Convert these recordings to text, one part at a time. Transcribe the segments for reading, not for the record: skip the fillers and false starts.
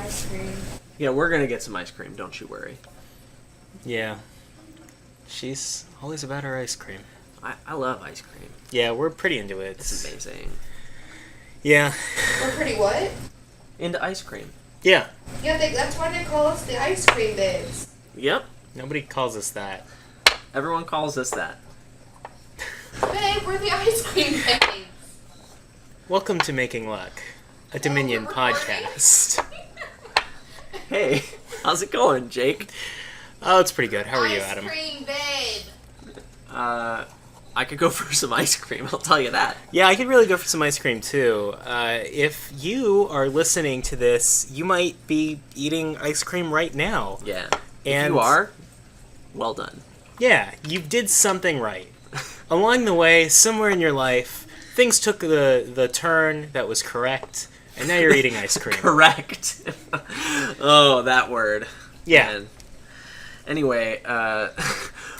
ice cream. Yeah, we're gonna get some ice cream. Don't you worry. Yeah. She's always about her ice cream. I love ice cream. Yeah, we're pretty into it. It's amazing. Yeah. We're pretty what? Into ice cream. Yeah. Yeah, that's why they call us the ice cream babes. Yep. Nobody calls us that. Everyone calls us that. Babe, we're the ice cream babes. Welcome to Making Luck, a Dominion podcast. Hey, how's it going, Jake? Oh, it's pretty good. How are you, Adam? Ice cream babe. I could go for some ice cream, I'll tell you that. Yeah, I could really go for some ice cream, too. If you are listening to this, you might be eating ice cream right now. Yeah. And if you are, well done. Yeah, you did something right. Along the way, somewhere in your life, things took the turn that was correct, and now you're eating ice cream. Correct. Oh, that word. Yeah. Man. Anyway,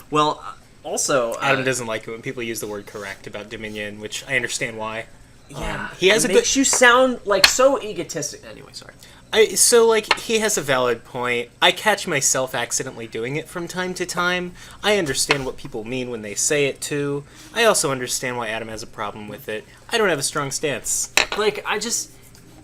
well, also... Adam doesn't like it when people use the word correct about Dominion, which I understand why. Yeah. He has it makes you sound, like, so egotistic. Anyway, sorry. He has a valid point. I catch myself accidentally doing it from time to time. I understand what people mean when they say it, too. I also understand why Adam has a problem with it. I don't have a strong stance. Like,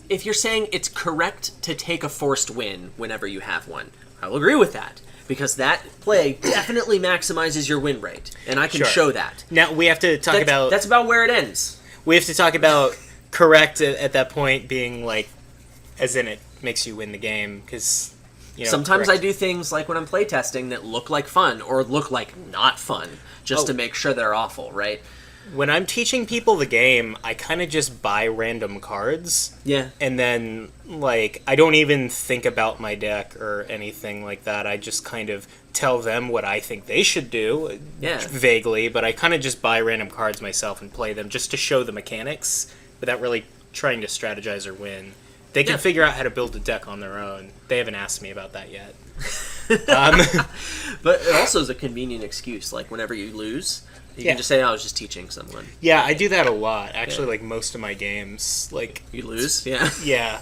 if you're saying it's correct to take a forced win whenever you have one, I will agree with that. Because that play definitely maximizes your win rate. And I can show that. Now, we have to talk about... That's about where it ends. We have to talk about correct at that point being, like, as in it makes you win the game, because, you know... Sometimes correct. I do things, like when I'm playtesting, that look like fun, or look like not fun, just to make sure they're awful, right? When I'm teaching people the game, I kind of just buy random cards. Yeah. And then, like, I don't even think about my deck or anything like that. I just kind of tell them what I think they should do, vaguely, but I kind of just buy random cards myself and play them just to show the mechanics without really trying to strategize or win. They can figure out how to build a deck on their own. They haven't asked me about that yet. But it also is a convenient excuse. Like, whenever you lose, you can just say, I was just teaching someone. Yeah, I do that a lot. Actually, like, most of my games. Like, you lose? Yeah. Yeah.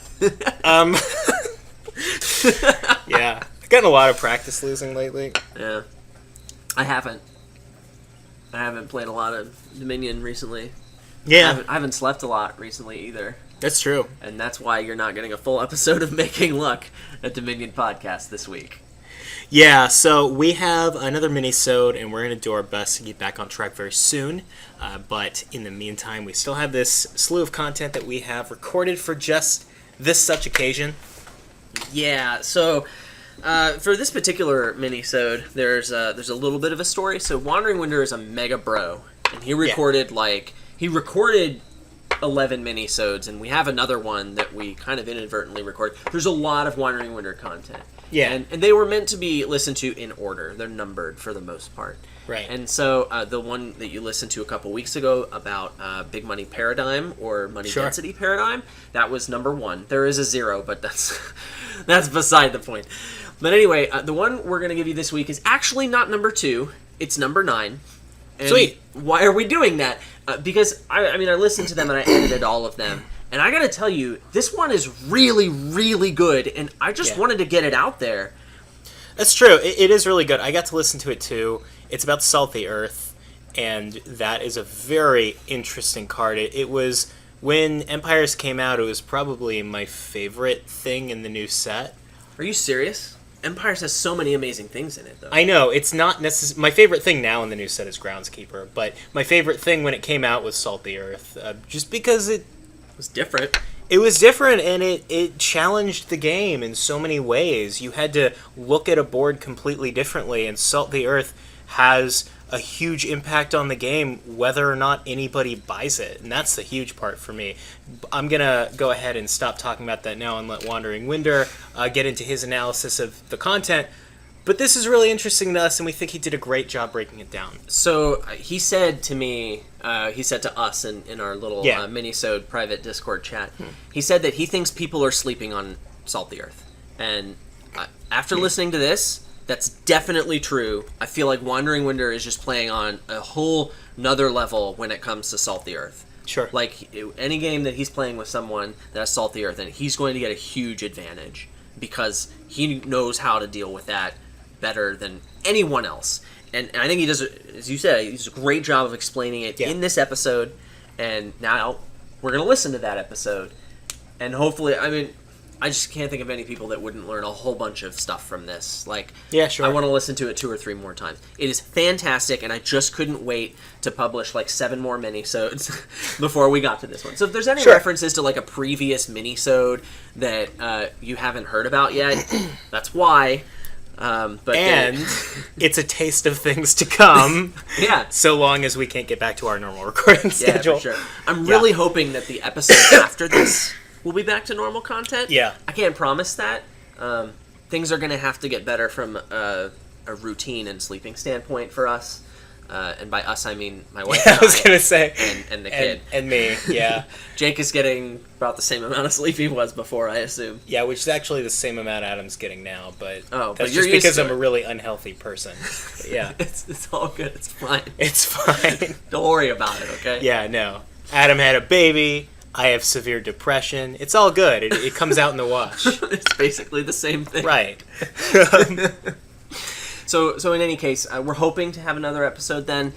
Yeah. I've gotten a lot of practice losing lately. Yeah. I haven't played a lot of Dominion recently. Yeah. I haven't slept a lot recently either. That's true. And that's why you're not getting a full episode of Making Luck, a Dominion podcast this week. Yeah, so we have another Minisode, and we're going to do our best to get back on track very soon. But in the meantime, we still have this slew of content that we have recorded for just this such occasion. Yeah, so for this particular Minisode, there's a little bit of a story. So Wandering Winder is a mega bro, and he recorded 11 minisodes, and we have another one that we kind of inadvertently recorded. There's a lot of Wandering Winder content. Yeah. And they were meant to be listened to in order. They're numbered for the most part. Right. And so the one that you listened to a couple weeks ago about Big Money Paradigm or Money Density Paradigm, that was number 1. There is a 0, but that's beside the point. But anyway, the one we're going to give you this week is actually not number 2. It's number 9. And sweet. Why are we doing that? Because, I listened to them and I edited all of them. And I gotta tell you, this one is really, really good. And I just wanted to get it out there. That's true. It is really good. I got to listen to it too. It's about Salty Earth. And that is a very interesting card. It was, when Empires came out, it was probably my favorite thing in the new set. Are you serious? Empires has so many amazing things in it, though. I know, it's not necessarily... My favorite thing now in the new set is Groundskeeper, but my favorite thing when it came out was Salty Earth, just because it was different. It was different, and it challenged the game in so many ways. You had to look at a board completely differently, and Salty Earth has a huge impact on the game whether or not anybody buys it, and that's the huge part for me. I'm going to go ahead and stop talking about that now and let Wandering Winder get into his analysis of the content, but this is really interesting to us, and we think he did a great job breaking it down. So he said to me, he said to us in our little Minisode private Discord chat, he said that he thinks people are sleeping on Salty Earth, and after listening to this, that's definitely true. I feel like Wandering Winder is just playing on a whole nother level when it comes to Salty Earth. Sure. Like, any game that he's playing with someone that has Salty Earth, and he's going to get a huge advantage. because he knows how to deal with that better than anyone else. And I think he does, as you said, he does a great job of explaining it in this episode. And now we're going to listen to that episode. And hopefully, I mean, I just can't think of any people that wouldn't learn a whole bunch of stuff from this. Like, I want to listen to it 2 or 3 more times. It is fantastic, and I just couldn't wait to publish like 7 more minisodes before we got to this one. So if there's any references to like a previous minisode that you haven't heard about yet, that's why. But it's a taste of things to come. So long as we can't get back to our normal recording schedule. For sure. I'm really hoping that the episode after this will be back to normal content. I can't promise that. Things are going to have to get better from a routine and sleeping standpoint for us. And by us, I mean my wife and I was going to say. And the kid. And me, Jake is getting about the same amount of sleep he was before, I assume. Yeah, which is actually the same amount Adam's getting now, but that's just because I'm a really unhealthy person. Yeah. It's all good. It's fine. It's fine. Don't worry about it, okay? Yeah, no. Adam had a baby. I have severe depression. It's all good. It comes out in the wash. It's basically the same thing. Right. So in any case, we're hoping to have another episode then.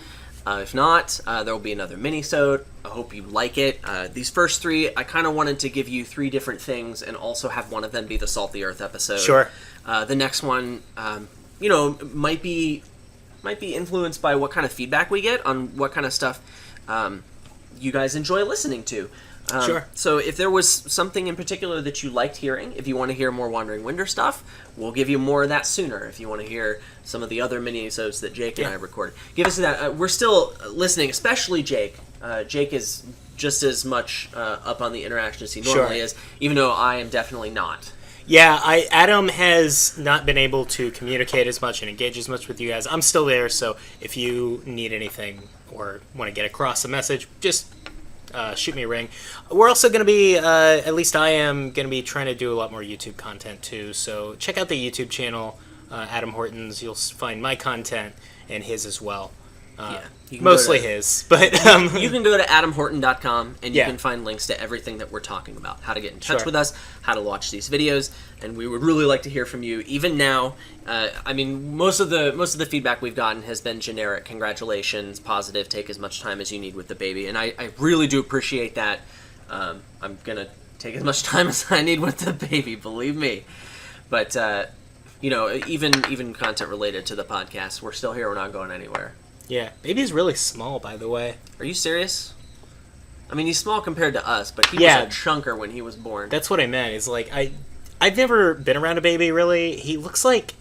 If not, there will be another minisode. I hope you like it. These first 3, I kind of wanted to give you 3 different things and also have one of them be the Salt the Earth episode. Sure. The next one, might be influenced by what kind of feedback we get on what kind of stuff you guys enjoy listening to. Sure. So if there was something in particular that you liked hearing, if you want to hear more Wandering Winder stuff, we'll give you more of that sooner. If you want to hear some of the other mini-episodes that Jake and I recorded, give us that. We're still listening, especially Jake. Jake is just as much up on the interaction as he normally is, even though I am definitely not. Yeah, Adam has not been able to communicate as much and engage as much with you guys. I'm still there, so if you need anything or want to get across a message, just shoot me a ring. We're also going to be, at least I am, going to be trying to do a lot more YouTube content too. So check out the YouTube channel, Adam Hortons. You'll find my content and his as well. Mostly his, but you can go to adamhorton.com and you can find links to everything that we're talking about, how to get in touch with us, how to watch these videos, and we would really like to hear from you. Even now, I mean, most of the feedback we've gotten has been generic. Congratulations, positive, take as much time as you need with the baby, and I really do appreciate that. I'm gonna take as much time as I need with the baby, believe me. But even content related to the podcast, we're still here. We're not going anywhere. Yeah, baby's really small, by the way. Are you serious? I mean, he's small compared to us, but he was a chunker when he was born. That's what I meant. Is like I've never been around a baby really. He looks like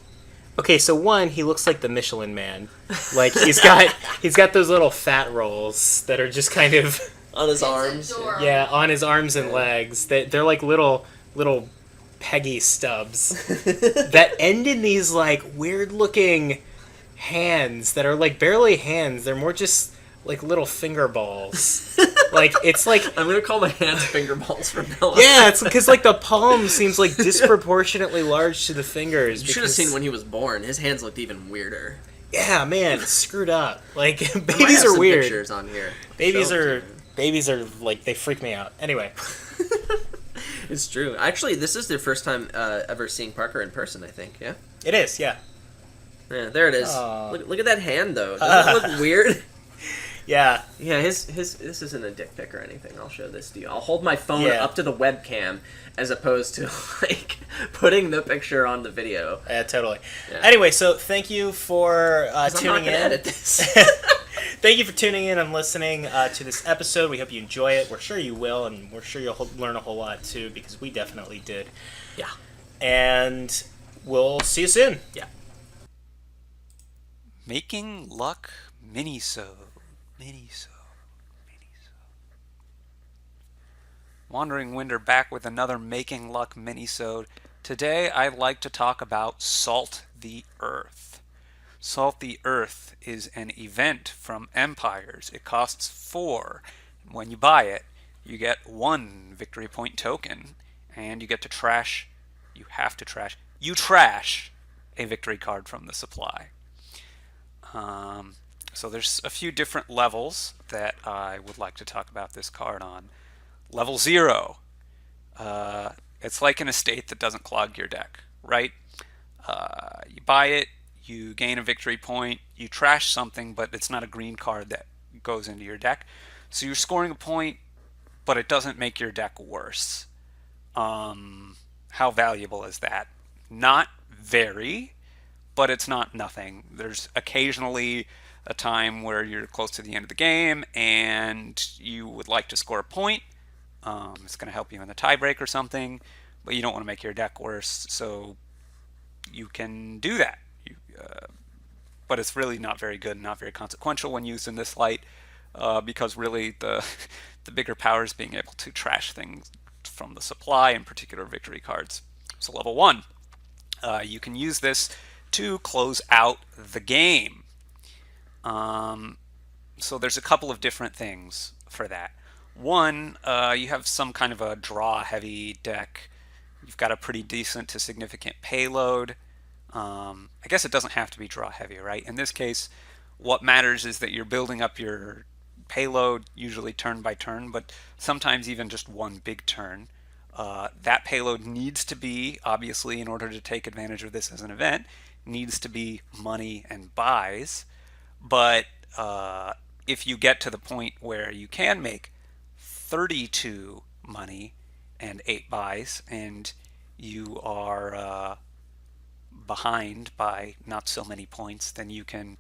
he looks like the Michelin Man. Like he's got those little fat rolls that are just kind of on his arms. Yeah, on his arms and legs. They're like little peggy stubs that end in these like weird looking hands that are like barely hands. They're more just like little finger balls. Like it's like I'm gonna call my hands finger balls from now on. Yeah, it's because like the palm seems like disproportionately large to the fingers. You should have seen when he was born. His hands looked even weirder. Yeah, man, it's screwed up. Like babies are weird. Pictures on here. Babies are like they freak me out. Anyway. It's true. Actually, this is their first time ever seeing Parker in person, I think. Yeah. It is. Yeah. Yeah, there it is. Look at that hand, though. Doesn't it look weird? Yeah. Yeah, his this isn't a dick pic or anything. I'll show this to you. I'll hold my phone up to the webcam as opposed to, like, putting the picture on the video. Yeah, totally. Yeah. Anyway, so thank you for tuning in. Edit this. Thank you for tuning in and listening to this episode. We hope you enjoy it. We're sure you will, and we're sure you'll learn a whole lot, too, because we definitely did. Yeah. And we'll see you soon. Yeah. Making Luck Minisode. Wandering Winder back with another Making Luck Minisode. Today I'd like to talk about Salt the Earth. Salt the Earth is an event from Empires. It costs 4. When you buy it, you get 1 victory point token, and you get to trash. You trash a victory card from the supply. So there's a few different levels that I would like to talk about this card on. Level 0. It's like an estate that doesn't clog your deck, right? You buy it, you gain a victory point, you trash something, but it's not a green card that goes into your deck. So you're scoring a point, but it doesn't make your deck worse. How valuable is that? Not very, but it's not nothing. There's occasionally a time where you're close to the end of the game and you would like to score a point. It's going to help you in the tiebreak or something, but you don't want to make your deck worse, so you can do that. But it's really not very good and not very consequential when used in this light, because really the bigger power is being able to trash things from the supply, in particular victory cards. So level 1, you can use this to close out the game. So there's a couple of different things for that. One, you have some kind of a draw-heavy deck. You've got a pretty decent to significant payload. I guess it doesn't have to be draw-heavy, right? In this case, what matters is that you're building up your payload, usually turn by turn, but sometimes even just one big turn. That payload needs to be, obviously, in order to take advantage of this as an event, needs to be money and buys. But if you get to the point where you can make 32 money and 8 buys, and you are behind by not so many points, then you can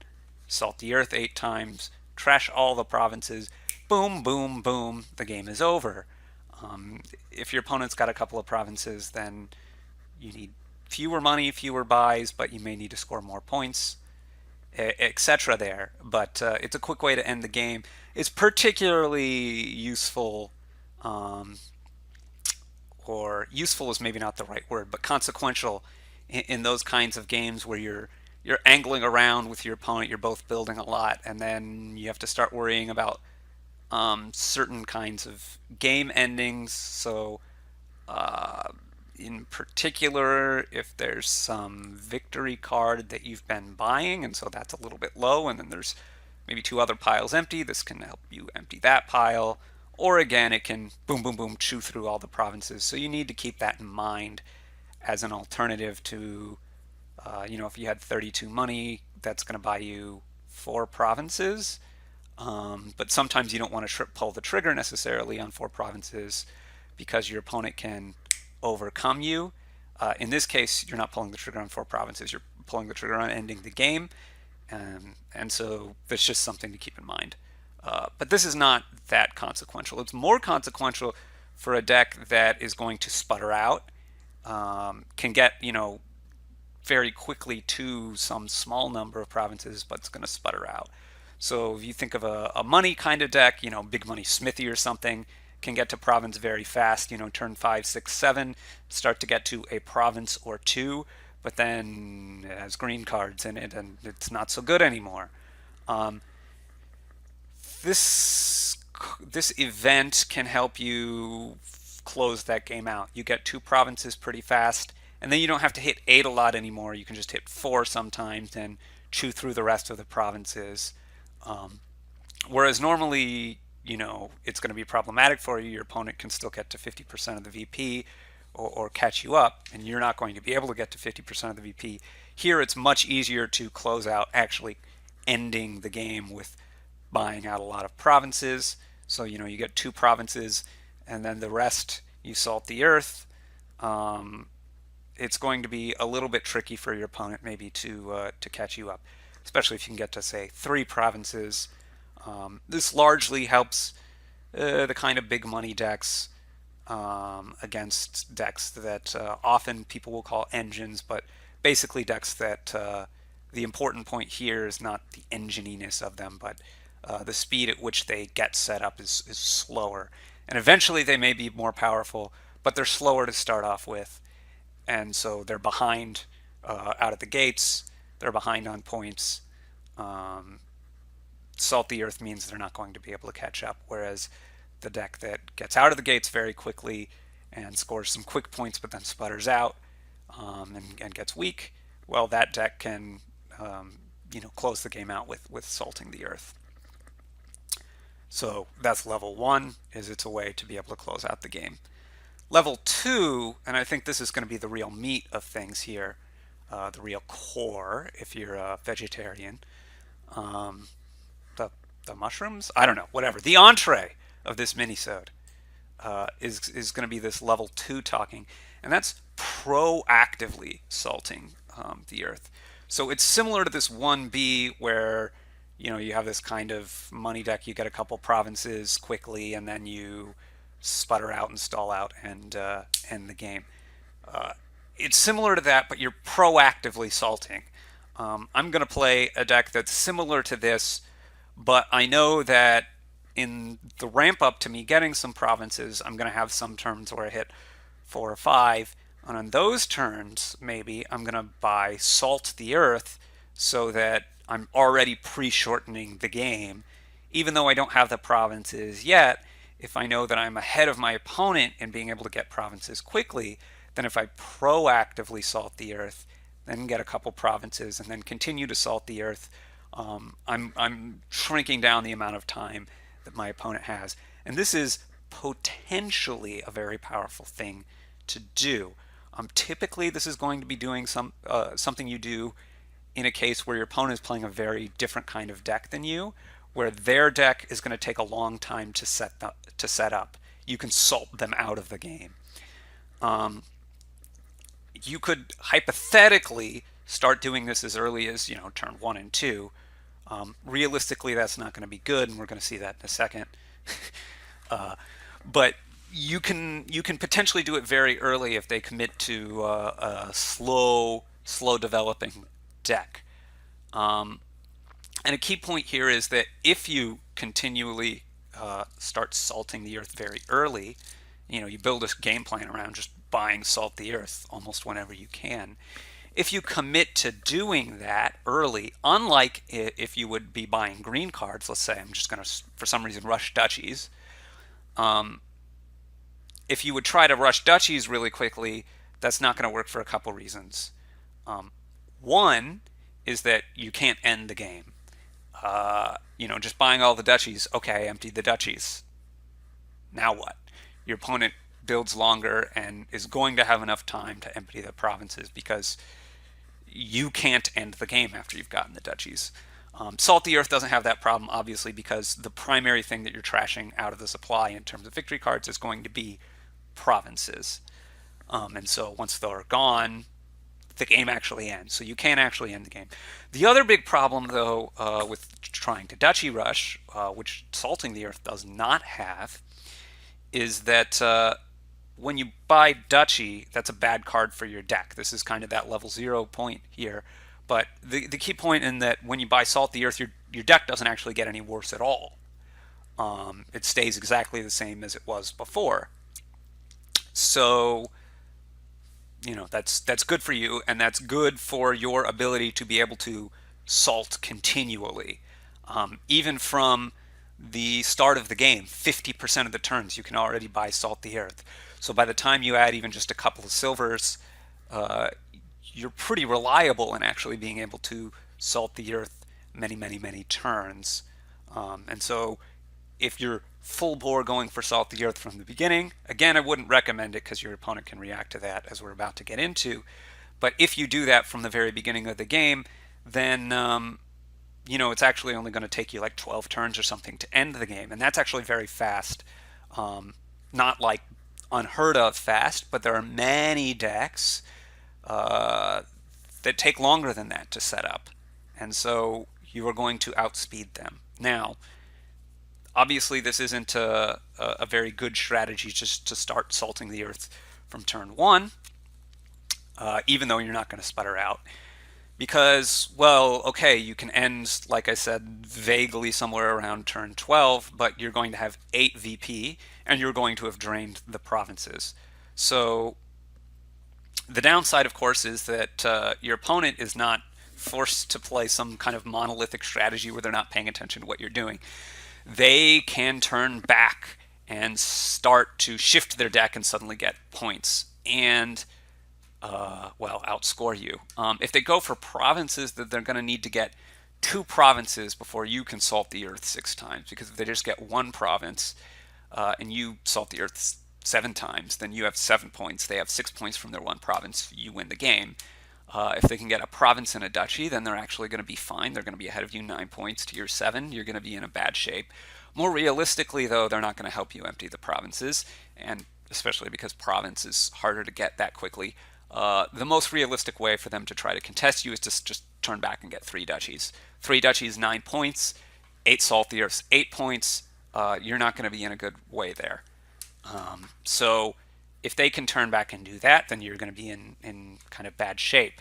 salt the earth 8 times, trash all the provinces, boom, boom, boom, the game is over. If your opponent's got a couple of provinces, then you need fewer money, fewer buys, but you may need to score more points, etc. there. But it's a quick way to end the game. It's particularly useful, or useful is maybe not the right word, but consequential in those kinds of games where you're angling around with your opponent, you're both building a lot, and then you have to start worrying about certain kinds of game endings. So in particular, if there's some victory card that you've been buying, and so that's a little bit low, and then there's maybe 2 other piles empty, this can help you empty that pile. Or again, it can boom, boom, boom, chew through all the provinces. So you need to keep that in mind as an alternative to, if you had 32 money, that's going to buy you 4 provinces. But sometimes you don't want to pull the trigger necessarily on 4 provinces because your opponent can overcome you. In this case, you're not pulling the trigger on 4 provinces. You're pulling the trigger on ending the game. And so that's just something to keep in mind. But this is not that consequential. It's more consequential for a deck that is going to sputter out, can get, very quickly to some small number of provinces, but it's going to sputter out. So if you think of a money kind of deck, big money smithy or something, can get to province very fast, turn 5, 6, 7, start to get to a province or 2, but then it has green cards in it and it's not so good anymore. This event can help you close that game out. You get 2 provinces pretty fast, and then you don't have to hit 8 a lot anymore. You can just hit 4 sometimes and chew through the rest of the provinces. Whereas normally, it's going to be problematic for you. Your opponent can still get to 50% of the VP or catch you up, and you're not going to be able to get to 50% of the VP. Here, it's much easier to close out actually ending the game with buying out a lot of provinces. So, you get 2 provinces, and then the rest you salt the earth. It's going to be a little bit tricky for your opponent maybe to catch you up, especially if you can get to, say, 3 provinces. This largely helps the kind of big money decks against decks that often people will call engines, but basically decks that the important point here is not the engineeriness of them, but the speed at which they get set up is slower. And eventually they may be more powerful, but they're slower to start off with. And so they're behind out of the gates. They're behind on points. Salt the earth means they're not going to be able to catch up, whereas the deck that gets out of the gates very quickly and scores some quick points but then sputters out and gets weak, well, that deck can close the game out with salting the earth. So that's level 1, is it's a way to be able to close out the game. Level 2, and I think this is going to be the real meat of things here, the real core if you're a vegetarian. The mushrooms? I don't know, whatever. The entree of this minisode is going to be this level 2 talking, and that's proactively salting the earth. So it's similar to this 1B where you have this kind of money deck. You get a couple provinces quickly, and then you sputter out and stall out and end the game. It's similar to that, but you're proactively salting. I'm going to play a deck that's similar to this, but I know that in the ramp up to me getting some provinces, I'm going to have some turns where I hit 4 or 5. And on those turns, maybe I'm going to buy Salt the Earth so that I'm already pre-shortening the game. Even though I don't have the provinces yet, if I know that I'm ahead of my opponent in being able to get provinces quickly, then if I proactively Salt the Earth, then get a couple provinces, and then continue to Salt the Earth, I'm shrinking down the amount of time that my opponent has. And this is potentially a very powerful thing to do. Typically, this is going to be doing something you do in a case where your opponent is playing a very different kind of deck than you, where their deck is going to take a long time to set up. You can salt them out of the game. You could hypothetically start doing this as early as turn 1 and 2. Realistically, that's not going to be good, and we're going to see that in a second. But you can potentially do it very early if they commit to a slow developing deck. And a key point here is that if you continually start salting the earth very early, you build a game plan around just buying Salt the Earth almost whenever you can. If you commit to doing that early, unlike if you would be buying green cards, let's say I'm just going to, for some reason, rush duchies. If you would try to rush duchies really quickly, that's not going to work for a couple reasons. One is that you can't end the game. Just buying all the duchies, okay, I emptied the duchies. Now what? Your opponent builds longer and is going to have enough time to empty the provinces because you can't end the game after you've gotten the duchies. Salt the Earth doesn't have that problem, obviously, because the primary thing that you're trashing out of the supply in terms of victory cards is going to be provinces. And so once they're gone, the game actually ends. So you can actually end the game. The other big problem, though, with trying to duchy rush, which Salting the Earth does not have, is that when you buy duchy, that's a bad card for your deck. This is kind of that level 0 point here. But the key point in that when you buy Salt the Earth, your deck doesn't actually get any worse at all. It stays exactly the same as it was before. So, that's good for you, and that's good for your ability to be able to salt continually. Even from the start of the game, 50% of the turns you can already buy Salt the Earth. So by the time you add even just a couple of silvers, you're pretty reliable in actually being able to Salt the Earth many, many, many turns. And so if you're full bore going for Salt the Earth from the beginning, again, I wouldn't recommend it because your opponent can react to that, as we're about to get into. But if you do that from the very beginning of the game, then it's actually only going to take you like 12 turns or something to end the game. And that's actually very fast. Not like unheard of fast, but there are many decks that take longer than that to set up. And so you are going to outspeed them. Now, obviously this isn't a very good strategy just to start salting the earth from turn 1, even though you're not going to sputter out. Because, well, okay, you can end, like I said, vaguely somewhere around turn 12, but you're going to have 8 VP, and you're going to have drained the provinces. So the downside, of course, is that your opponent is not forced to play some kind of monolithic strategy where they're not paying attention to what you're doing. They can turn back and start to shift their deck and suddenly get points. And outscore you. If they go for provinces, that they're going to need to get 2 provinces before you can salt the earth 6 times. Because if they just get 1 province and you salt the earth 7 times, then you have 7 points. They have 6 points from their one province. You win the game. If they can get a province and a duchy, then they're actually going to be fine. They're going to be ahead of you 9 points to your 7. You're going to be in a bad shape. More realistically, though, they're not going to help you empty the provinces, and especially because province is harder to get that quickly. The most realistic way for them to try to contest you is to just turn back and get 3 duchies. 3 duchies, 9 points. 8 salt the earths, 8 points. You're not going to be in a good way there. So if they can turn back and do that, then you're going to be in kind of bad shape.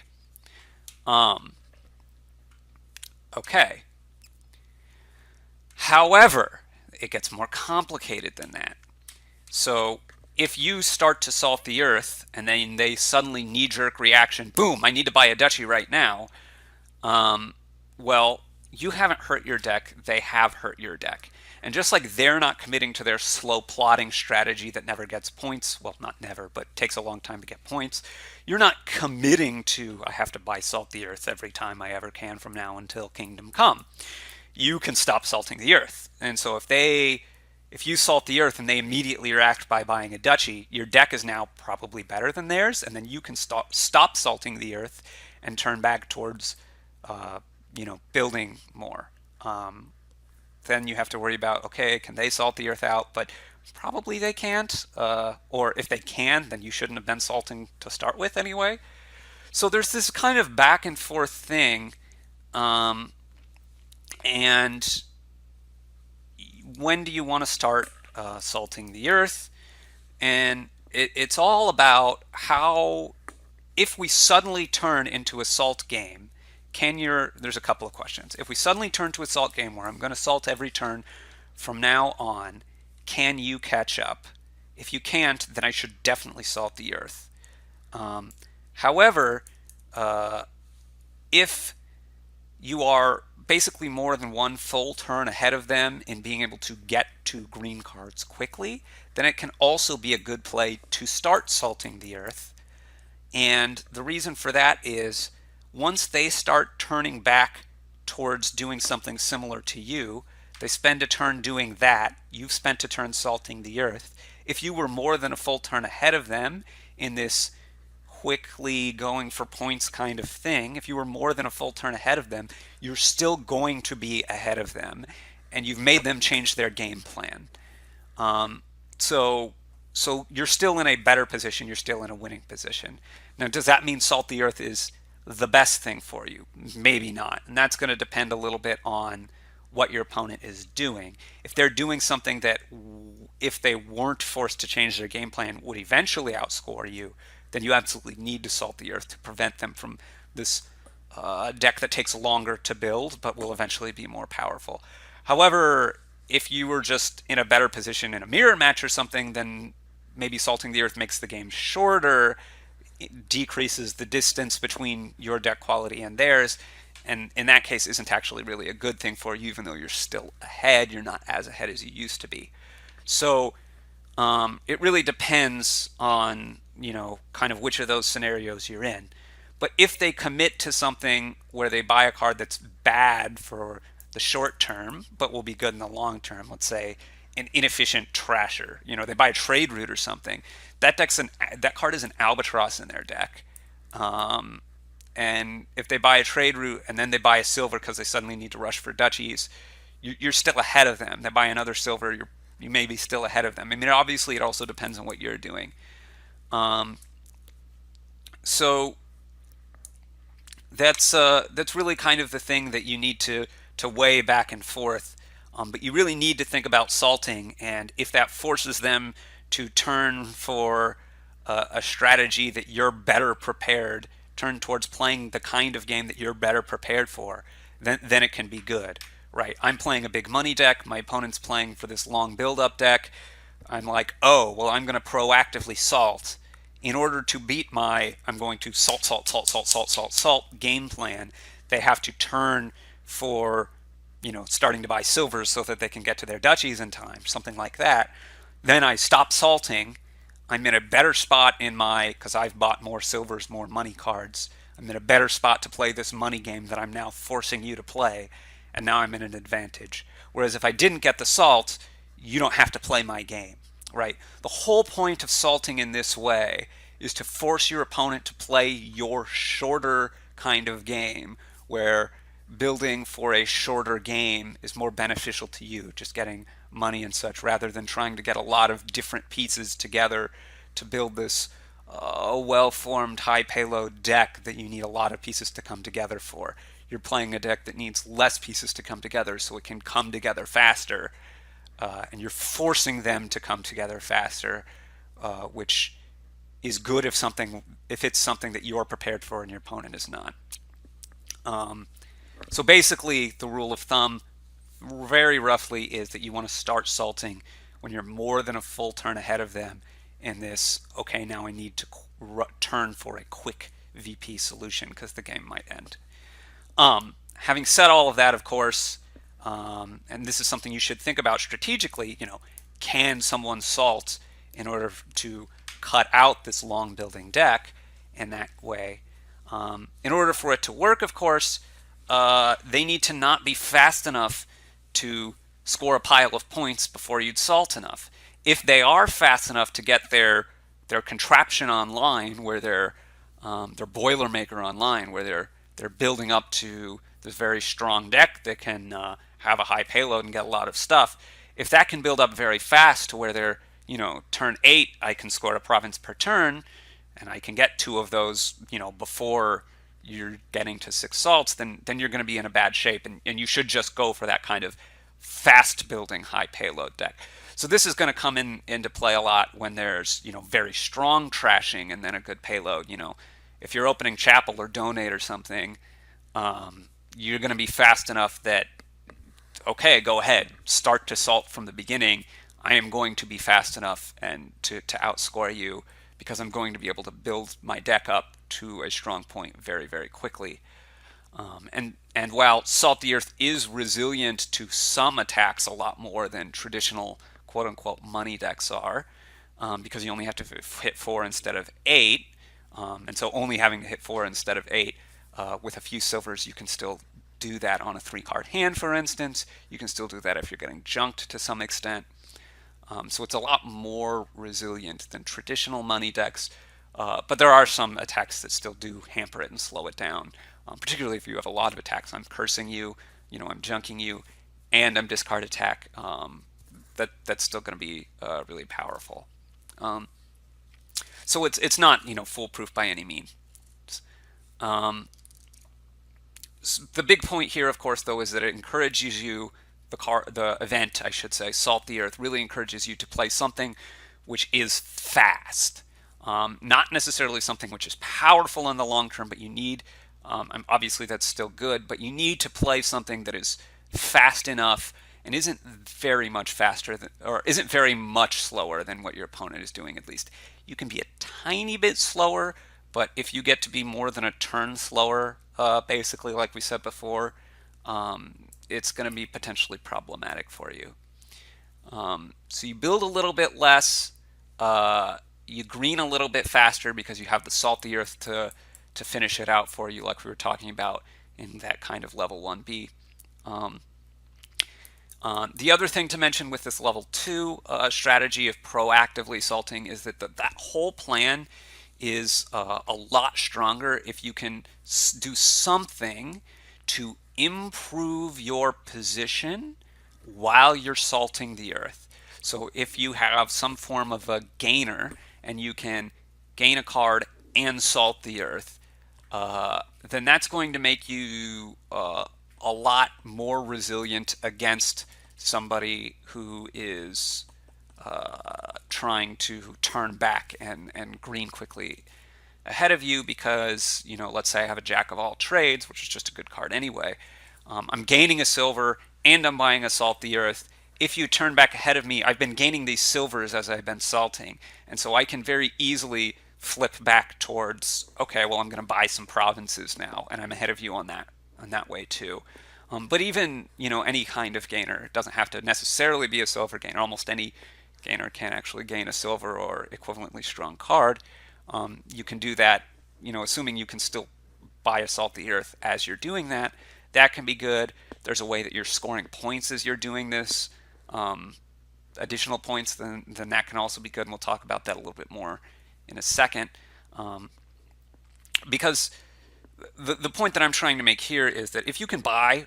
Okay. However, it gets more complicated than that. So if you start to salt the earth and then they suddenly knee-jerk reaction, boom, I need to buy a duchy right now, well, you haven't hurt your deck, they have hurt your deck. And just like they're not committing to their slow plotting strategy that never gets points, well, not never, but takes a long time to get points, you're not committing to, I have to buy Salt the Earth every time I ever can from now until Kingdom Come. You can stop salting the Earth. And so if you salt the Earth and they immediately react by buying a duchy, your deck is now probably better than theirs, and then you can stop salting the Earth and turn back towards building more. Then you have to worry about, okay, can they salt the earth out? But probably they can't. Or if they can, then you shouldn't have been salting to start with anyway. So there's this kind of back and forth thing. And when do you want to start salting the earth? And it's all about how, if we suddenly turn into a salt game, there's a couple of questions. If we suddenly turn to a salt game where I'm going to salt every turn from now on, can you catch up? If you can't, then I should definitely salt the earth. However, if you are basically more than one full turn ahead of them in being able to get to green cards quickly, then it can also be a good play to start salting the earth. And the reason for that is, once they start turning back towards doing something similar to you, they spend a turn doing that, you've spent a turn salting the earth. If you were more than a full turn ahead of them in this quickly going for points kind of thing, if you were more than a full turn ahead of them, you're still going to be ahead of them, and you've made them change their game plan. So you're still in a better position, you're still in a winning position. Now, does that mean salt the earth is the best thing for you? Maybe not. And that's going to depend a little bit on what your opponent is doing. If they're doing something that, if they weren't forced to change their game plan, would eventually outscore you, then you absolutely need to salt the earth to prevent them from this deck that takes longer to build but will eventually be more powerful. However, if you were just in a better position in a mirror match or something, then maybe salting the earth makes the game shorter, it decreases the distance between your deck quality and theirs, and in that case isn't actually really a good thing for you. Even though you're still ahead, you're not as ahead as you used to be. So it really depends on, kind of which of those scenarios you're in. But if they commit to something where they buy a card that's bad for the short term but will be good in the long term, let's say an inefficient trasher, they buy a trade route or something, that card is an albatross in their deck. And if they buy a trade route and then they buy a silver because they suddenly need to rush for duchies, you're still ahead of them. They buy another silver, you may be still ahead of them. I mean, obviously it also depends on what you're doing. So that's really kind of the thing that you need to weigh back and forth. But you really need to think about salting, and if that forces them to turn for a strategy that you're better prepared, turn towards playing the kind of game that you're better prepared for, then it can be good, right? I'm playing a big money deck, my opponent's playing for this long build-up deck. I'm like, oh, well, I'm going to proactively salt. In order to beat I'm going to salt game plan, they have to turn for, starting to buy silvers so that they can get to their duchies in time, something like that. Then I stop salting. I'm in a better spot because I've bought more silvers, more money cards. I'm in a better spot to play this money game that I'm now forcing you to play, and now I'm in an advantage. Whereas if I didn't get the salt, you don't have to play my game. right? The whole point of salting in this way is to force your opponent to play your shorter kind of game, where building for a shorter game is more beneficial to you, just getting money and such, rather than trying to get a lot of different pieces together to build this well-formed high payload deck that you need a lot of pieces to come together for. You're playing a deck that needs less pieces to come together so it can come together faster, and you're forcing them to come together faster, which is good if it's something that you're prepared for and your opponent is not. So basically, the rule of thumb, very roughly, is that you want to start salting when you're more than a full turn ahead of them in this, okay, now I need to turn for a quick VP solution because the game might end. Having said all of that, of course, and this is something you should think about strategically, can someone salt in order to cut out this long building deck in that way? In order for it to work, of course, they need to not be fast enough to score a pile of points before you'd salt enough. If they are fast enough to get their contraption online, where their Boilermaker online, where they're building up to this very strong deck that can have a high payload and get a lot of stuff, if that can build up very fast to where they're, turn 8, I can score a province per turn, and I can get 2 of those, before you're getting to 6 salts, then you're going to be in a bad shape, and you should just go for that kind of fast building high payload deck. So this is going to come into play a lot when there's, very strong trashing and then a good payload. If you're opening Chapel or Donate or something, you're going to be fast enough that, okay, go ahead, start to salt from the beginning. I am going to be fast enough and to outscore you, because I'm going to be able to build my deck up to a strong point very, very quickly. And while Salt the Earth is resilient to some attacks a lot more than traditional quote-unquote money decks are, because you only have to hit 4 instead of 8, and so only having to hit 4 instead of 8, with a few silvers you can still do that on a 3-card hand, for instance. You can still do that if you're getting junked to some extent. So it's a lot more resilient than traditional money decks, but there are some attacks that still do hamper it and slow it down, particularly if you have a lot of attacks. I'm cursing you, I'm junking you, and I'm discard attack. That's still going to be really powerful. So it's not foolproof by any means. The big point here, of course, though, is that it encourages you, the event, I should say, Salt the Earth, really encourages you to play something which is fast. Not necessarily something which is powerful in the long term, but you need, obviously that's still good, but you need to play something that is fast enough and isn't very much faster than, or isn't very much slower than what your opponent is doing, at least. You can be a tiny bit slower, but if you get to be more than a turn slower, basically, like we said before, it's going to be potentially problematic for you. So you build a little bit less, you green a little bit faster because you have the Salt the Earth to finish it out for you, like we were talking about in that kind of level 1B. The other thing to mention with this level 2 strategy of proactively salting is that that whole plan is a lot stronger if you can do something to improve your position while you're salting the Earth. So if you have some form of a gainer and you can gain a card and salt the Earth, then that's going to make you a lot more resilient against somebody who is trying to turn back and green quickly ahead of you, because, let's say I have a Jack of all trades, which is just a good card anyway. I'm gaining a silver and I'm buying a Salt the Earth. If you turn back ahead of me, I've been gaining these silvers as I've been salting, and so I can very easily flip back towards, okay, well, I'm going to buy some provinces now, and I'm ahead of you on that way too. But even, any kind of gainer, it doesn't have to necessarily be a silver gainer. Almost any gainer can actually gain a silver or equivalently strong card. You can do that, assuming you can still buy a Salt the Earth as you're doing that. That can be good. There's a way that you're scoring points as you're doing this. additional points, then that can also be good, and we'll talk about that a little bit more in a second. Because the point that I'm trying to make here is that if you can buy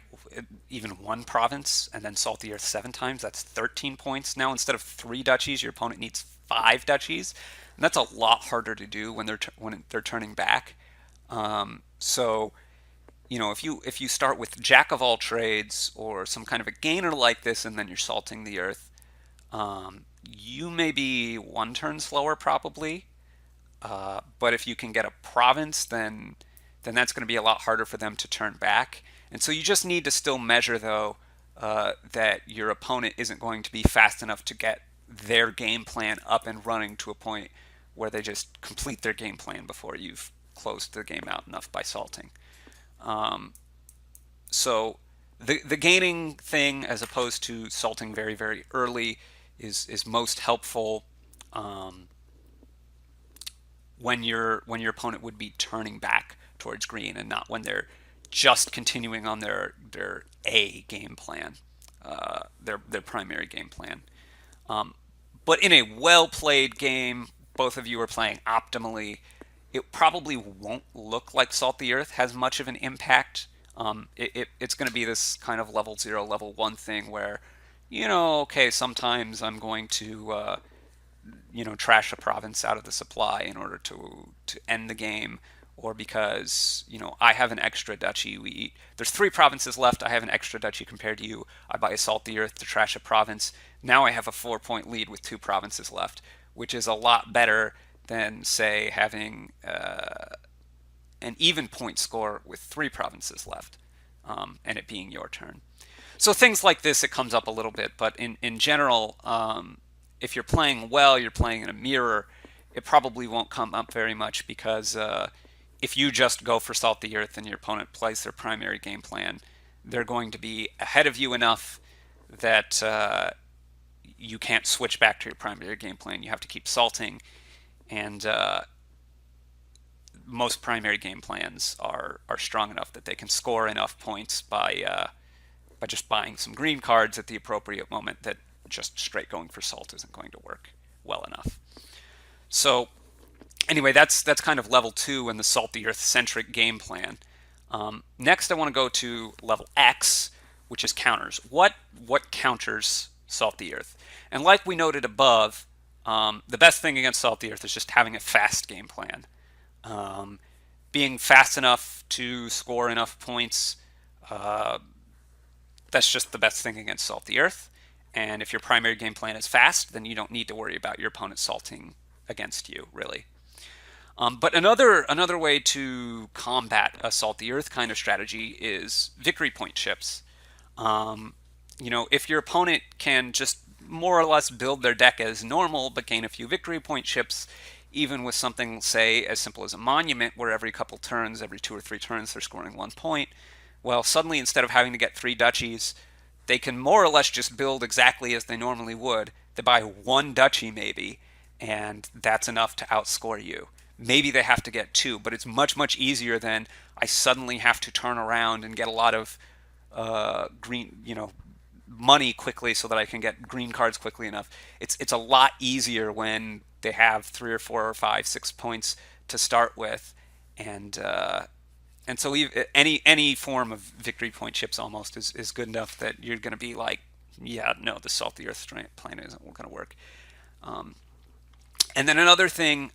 even one province and then salt the earth 7 times, that's 13 points. Now instead of 3 duchies, your opponent needs 5 duchies, and that's a lot harder to do when they're turning back. So, if you start with Jack of all trades or some kind of a gainer like this, and then you're salting the earth, you may be 1 turn slower probably. But if you can get a province, then that's going to be a lot harder for them to turn back. And so you just need to still measure, though, that your opponent isn't going to be fast enough to get their game plan up and running to a point where they just complete their game plan before you've closed the game out enough by salting. So the gaining thing, as opposed to salting very, very early, is most helpful when your opponent would be turning back towards green, and not when they're just continuing on their A game plan, their primary game plan. But in a well-played game, both of you are playing optimally, it probably won't look like Salt the Earth has much of an impact. It's going to be this kind of level 0, level 1 thing where, okay, sometimes I'm going to trash a province out of the supply in order to end the game, or because I have an extra duchy. There's 3 provinces left. I have an extra duchy compared to you. I buy Assault the Earth to trash a province. Now I have a 4-point lead with 2 provinces left, which is a lot better than, say, having an even point score with 3 provinces left, and it being your turn. So things like this, it comes up a little bit, but in general, if you're playing well, you're playing in a mirror, it probably won't come up very much, because if you just go for Salt the Earth and your opponent plays their primary game plan, they're going to be ahead of you enough that you can't switch back to your primary game plan. You have to keep salting, and most primary game plans are strong enough that they can score enough points by just buying some green cards at the appropriate moment, that just straight going for salt isn't going to work well enough. So anyway, that's kind of level 2 in the Salt the Earth centric game plan. Next, I want to go to level X, which is counters. What counters Salt the Earth? And like we noted above, the best thing against Salt the Earth is just having a fast game plan. Being fast enough to score enough points, that's just the best thing against Salt the Earth. And if your primary game plan is fast, then you don't need to worry about your opponent salting against you, really. But another way to combat a Salt the Earth kind of strategy is victory point chips. If your opponent can just more or less build their deck as normal, but gain a few victory point chips, even with something, say, as simple as a monument, where every couple turns, every 2 or 3 turns, they're scoring 1 point, well, suddenly, instead of having to get 3 duchies, they can more or less just build exactly as they normally would. They buy 1 duchy maybe, and that's enough to outscore you. Maybe they have to get 2, but it's much, much easier than I suddenly have to turn around and get a lot of money quickly so that I can get green cards quickly enough. It's a lot easier when they have 3 or 4 or 5, 6 points to start with, and so any form of victory point chips almost is good enough that you're going to be like, yeah, no, the Salt the Earth plan isn't going to work. And then another thing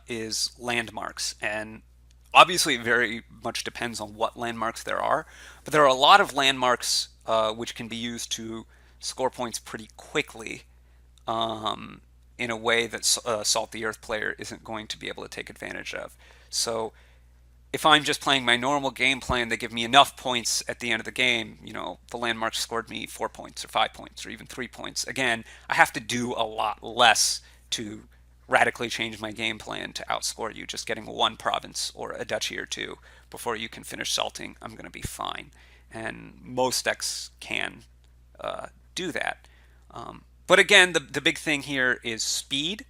is landmarks, and obviously it very much depends on what landmarks there are, but there are a lot of landmarks which can be used to score points pretty quickly in a way that Salt the Earth player isn't going to be able to take advantage of. So if I'm just playing my normal game plan, they give me enough points at the end of the game. The landmarks scored me 4 points or 5 points or even 3 points. Again, I have to do a lot less to radically change my game plan to outscore you. Just getting 1 province or a duchy or 2 before you can finish salting, I'm going to be fine. And most decks can do that. But again, the big thing here is speed.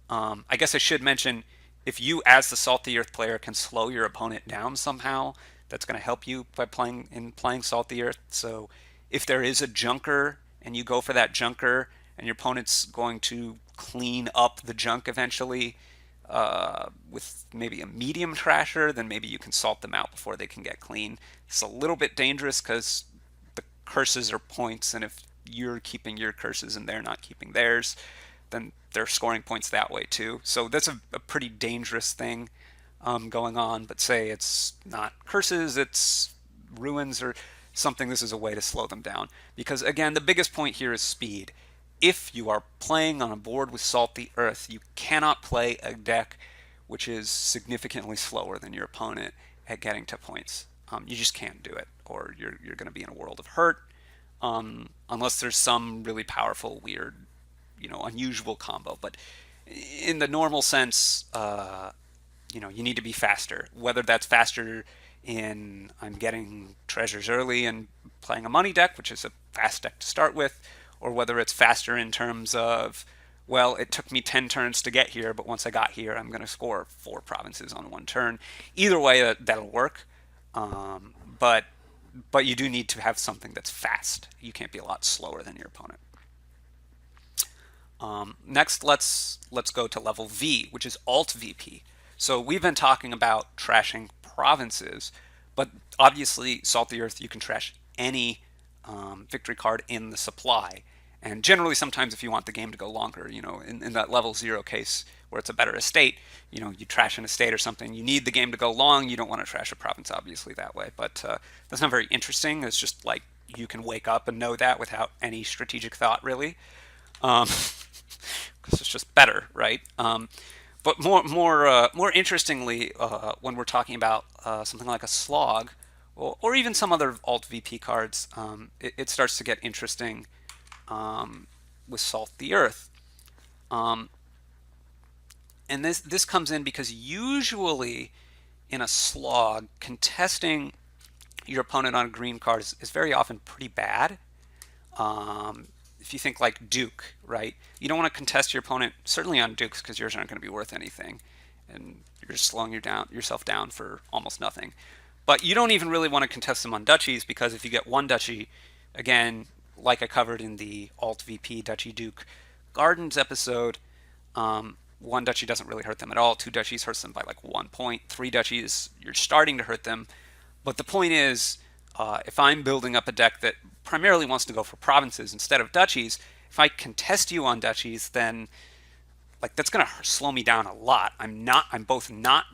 I guess I should mention, if you, as the Salt the Earth player, can slow your opponent down somehow, that's going to help you by playing Salt the Earth. So if there is a junker and you go for that junker, and your opponent's going to clean up the junk eventually with maybe a medium trasher, then maybe you can salt them out before they can get clean. It's a little bit dangerous because the curses are points, and if you're keeping your curses and they're not keeping theirs, then they're scoring points that way too. So that's a pretty dangerous thing going on. But say it's not curses, it's ruins or something, this is a way to slow them down. Because again, the biggest point here is speed. If you are playing on a board with Salt the Earth, you cannot play a deck which is significantly slower than your opponent at getting to points. You just can't do it, or you're going to be in a world of hurt, unless there's some really powerful, weird, unusual combo. But in the normal sense, you need to be faster. Whether that's faster in I'm getting treasures early and playing a money deck, which is a fast deck to start with, or whether it's faster in terms of, well, it took me 10 turns to get here, but once I got here, I'm going to score 4 provinces on one turn. Either way, that'll work. But you do need to have something that's fast. You can't be a lot slower than your opponent. Next, let's go to level V, which is Alt VP. So we've been talking about trashing provinces, but obviously Salt the Earth, you can trash any victory card in the supply. And generally, sometimes if you want the game to go longer, in that level 0 case where it's a better estate, you trash an estate or something, you need the game to go long, you don't want to trash a province, obviously, that way. But that's not very interesting. It's just like you can wake up and know that without any strategic thought, really. Because it's just better, right? But more interestingly, when we're talking about something like a slog, or even some other Alt VP cards, it starts to get interesting with Salt the Earth. And this comes in because usually in a slog, contesting your opponent on a green card is very often pretty bad. If you think like Duke, right? You don't want to contest your opponent, certainly on Dukes, because yours aren't going to be worth anything. And you're just slowing yourself down for almost nothing. But you don't even really want to contest them on duchies, because if you get one duchy, again, like I covered in the Alt VP Duchy Duke Gardens episode, one duchy doesn't really hurt them at all. 2 duchies hurts them by like 1 point. 3 duchies, you're starting to hurt them. But the point is, if I'm building up a deck that primarily wants to go for provinces instead of duchies, if I contest you on duchies, then that's going to slow me down a lot. I'm both not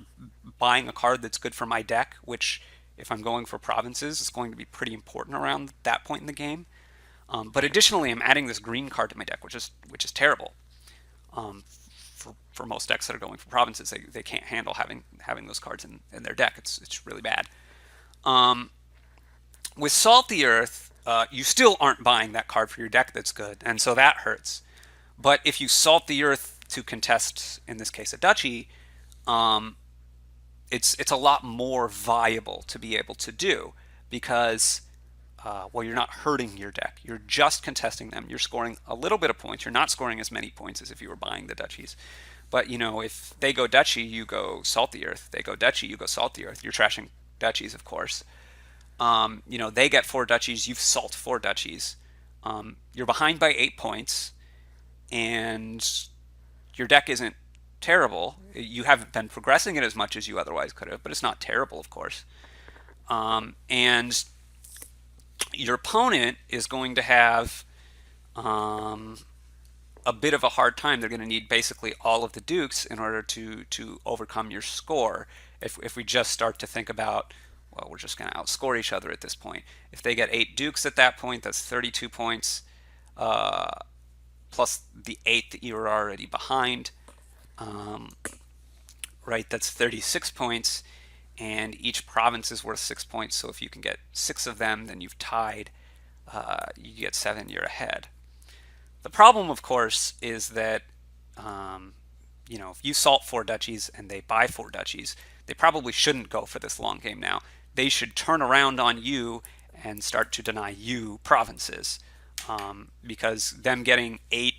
buying a card that's good for my deck, which if I'm going for provinces is going to be pretty important around that point in the game. But additionally, I'm adding this green card to my deck, which is terrible. For most decks that are going for provinces, they can't handle having those cards in their deck. It's really bad. With Salt the Earth, you still aren't buying that card for your deck that's good, and so that hurts. But if you Salt the Earth to contest, in this case, a duchy, it's a lot more viable to be able to do, because you're not hurting your deck. You're just contesting them. You're scoring a little bit of points. You're not scoring as many points as if you were buying the duchies. But, if they go duchy, you go Salt the Earth. They go duchy, you go Salt the Earth. You're trashing duchies, of course. They get 4 duchies, you've salt 4 duchies. You're behind by 8 points, and your deck isn't terrible. You haven't been progressing it as much as you otherwise could have, but it's not terrible, of course. And your opponent is going to have a bit of a hard time. They're going to need basically all of the dukes in order to overcome your score. If we just start to think about, well, we're just going to outscore each other at this point. If they get 8 dukes at that point, that's 32 points, plus the 8 that you're already behind. Right, that's 36 points, and each province is worth 6 points, so if you can get 6 of them, then you've tied. You get 7, you're ahead. The problem, of course, is that if you salt 4 duchies and they buy 4 duchies, they probably shouldn't go for this long game now. They should turn around on you and start to deny you provinces, because them getting 8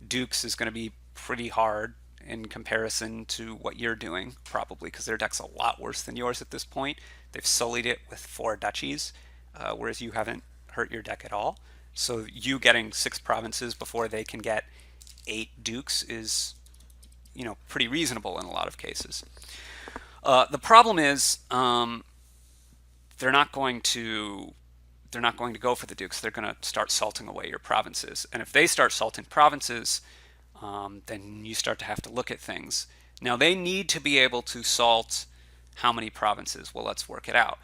dukes is going to be pretty hard in comparison to what you're doing, probably, because their deck's a lot worse than yours at this point. They've sullied it with 4 duchies, whereas you haven't hurt your deck at all. So you getting 6 provinces before they can get 8 dukes is, pretty reasonable in a lot of cases. The problem is they're not going to go for the dukes. They're going to start salting away your provinces, and if they start salting provinces, then you start to have to look at things. Now they need to be able to salt how many provinces? Well, let's work it out.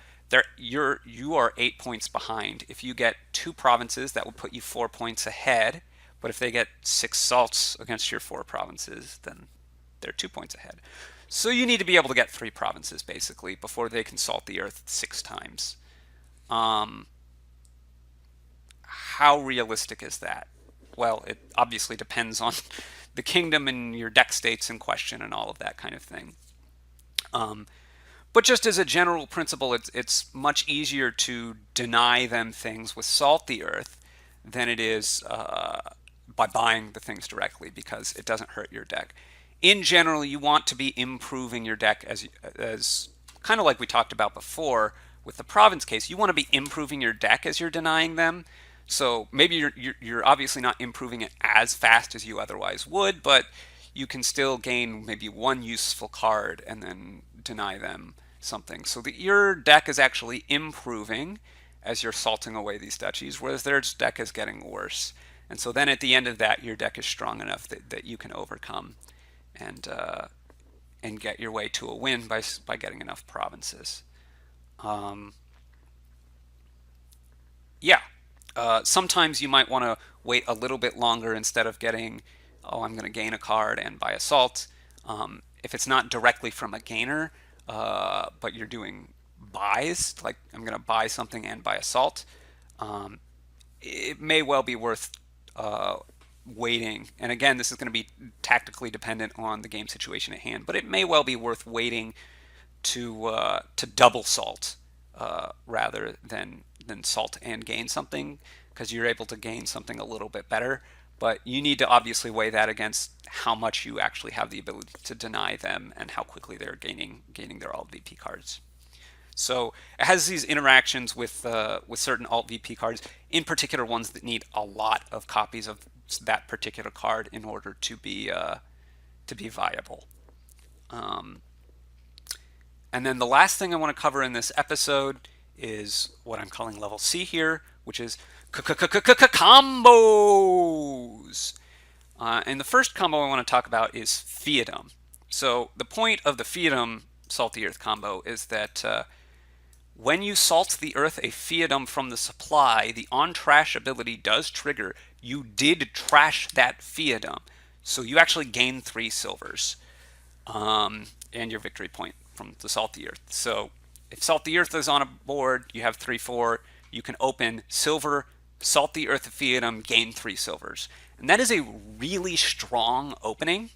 You are 8 points behind. If you get 2 provinces, that would put you 4 points ahead. But if they get 6 salts against your 4 provinces, then they're 2 points ahead. So you need to be able to get 3 provinces basically before they can salt the earth 6 times. How realistic is that? Well, it obviously depends on the kingdom and your deck states in question and all of that kind of thing. But just as a general principle, it's much easier to deny them things with Salt the Earth than it is by buying the things directly, because it doesn't hurt your deck. In general, you want to be improving your deck as kind of like we talked about before with the province case. You want to be improving your deck as you're denying them. So maybe you're obviously not improving it as fast as you otherwise would, but you can still gain maybe 1 useful card and then deny them something. So that your deck is actually improving as you're salting away these duchies, whereas their deck is getting worse. And so then at the end of that, your deck is strong enough that you can overcome and get your way to a win by getting enough provinces. Sometimes you might want to wait a little bit longer instead of getting, I'm going to gain a card and buy a salt. If it's not directly from a gainer, but you're doing buys, like I'm going to buy something and buy a salt, it may well be worth waiting. And again, this is going to be tactically dependent on the game situation at hand, but it may well be worth waiting to double salt rather than salt and gain something, because you're able to gain something a little bit better. But you need to obviously weigh that against how much you actually have the ability to deny them and how quickly they're gaining their alt VP cards. So it has these interactions with certain alt VP cards, in particular ones that need a lot of copies of that particular card in order to be viable. And then the last thing I want to cover in this episode is what I'm calling level C here, which is combos. And the first combo I want to talk about is Fiefdom. So the point of the Fiefdom Salt the Earth combo is that when you salt the earth a Fiefdom from the supply, the on-trash ability does trigger. You did trash that Fiefdom, so you actually gain 3 silvers and your victory point from the Salt the Earth. So if Salt the Earth is on a board, you have 3-4. You can open silver, Salt the Earth Fiefdom, gain 3 silvers. And that is a really strong opening.